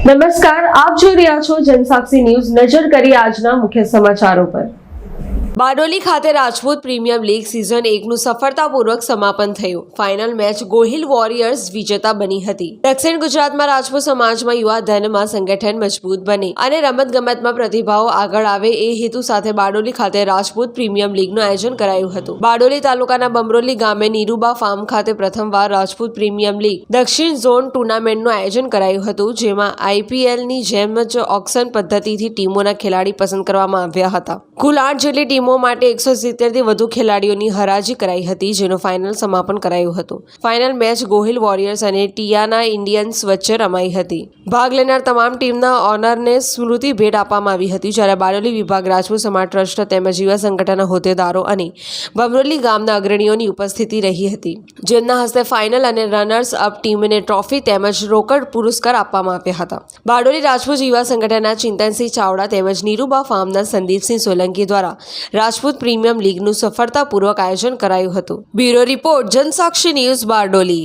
નમસ્કાર, આપ જોઈ રહ્યા છો જનસાક્ષી ન્યૂઝ। નજર કરીએ આજના મુખ્ય સમાચારો પર। બારડોલી ખાતે રાજપૂત પ્રીમિયમ લીગ સિઝન 1નું સફળતાપૂર્વક સમાપન થયું। ફાઇનલ મેચ ગોહિલ વોરિયર્સ વિજેતા બની હતી। દક્ષિણ ગુજરાતમાં રાજપૂત સમાજમાં યુવા ધનમાં સંગઠન મજબૂત બને અને રમતગમતમાં પ્રતિભાઓ આગળ આવે એ હેતુ સાથે બારડોલી ખાતે રાજપૂત પ્રીમિયમ લીગનું આયોજન કરાયું હતું। બારડોલી તાલુકાના બમરોલી ગામે નીરુબા ફાર્મ ખાતે પ્રથમવાર રાજપૂત પ્રીમિયમ લીગ દક્ષિણ ઝોન ટુર્નામેન્ટનું આયોજન કરાયું હતું, જેમાં IPLની જેમ જ ઓક્શન પદ્ધતિથી ટીમોના ખેલાડી પસંદ કરવામાં આવ્યા હતા। કુલ 8 જેટલી ટીમો માટે 170થી વધુ ખેલાડીઓની હરાજી કરાઈ હતી, જેનું ફાઇનલ સમાપન કરાયું હતું। ફાઇનલ મેચ ગોહિલ વોરિયર્સ અને ટિયાના ઇન્ડિયન્સ વચ્ચે રમાઈ હતી। ભાગ લેનાર તમામ ટીમના ઓનરને સ્મૃતિ ભેટ આપવામાં આવી હતી, જ્યારે બારડોલી વિભાગ રાજપૂત સમાજ ટ્રસ્ટ તેમજ યુવા સંગઠનના હોદ્દેદારો અને બમરોલી ગામના અગ્રણીઓની ઉપસ્થિતિ રહી હતી, જેમના હસ્તે ફાઇનલ અને રનર્સ અપ ટીમને ટ્રોફી તેમજ રોકડ પુરસ્કાર આપવામાં આવ્યા હતા। બારડોલી રાજપૂત યુવા સંગઠનના ચિંતનસિંહ ચાવડા તેમજ નીરુબા ફાર્મના સંદીપસિંહ સોલંકી દ્વારા રાજપૂત પ્રીમિયમ લીગનું સફળતાપૂર્વક આયોજન કરાયું હતું। Bureau report, Jansakshi news, Bardoli.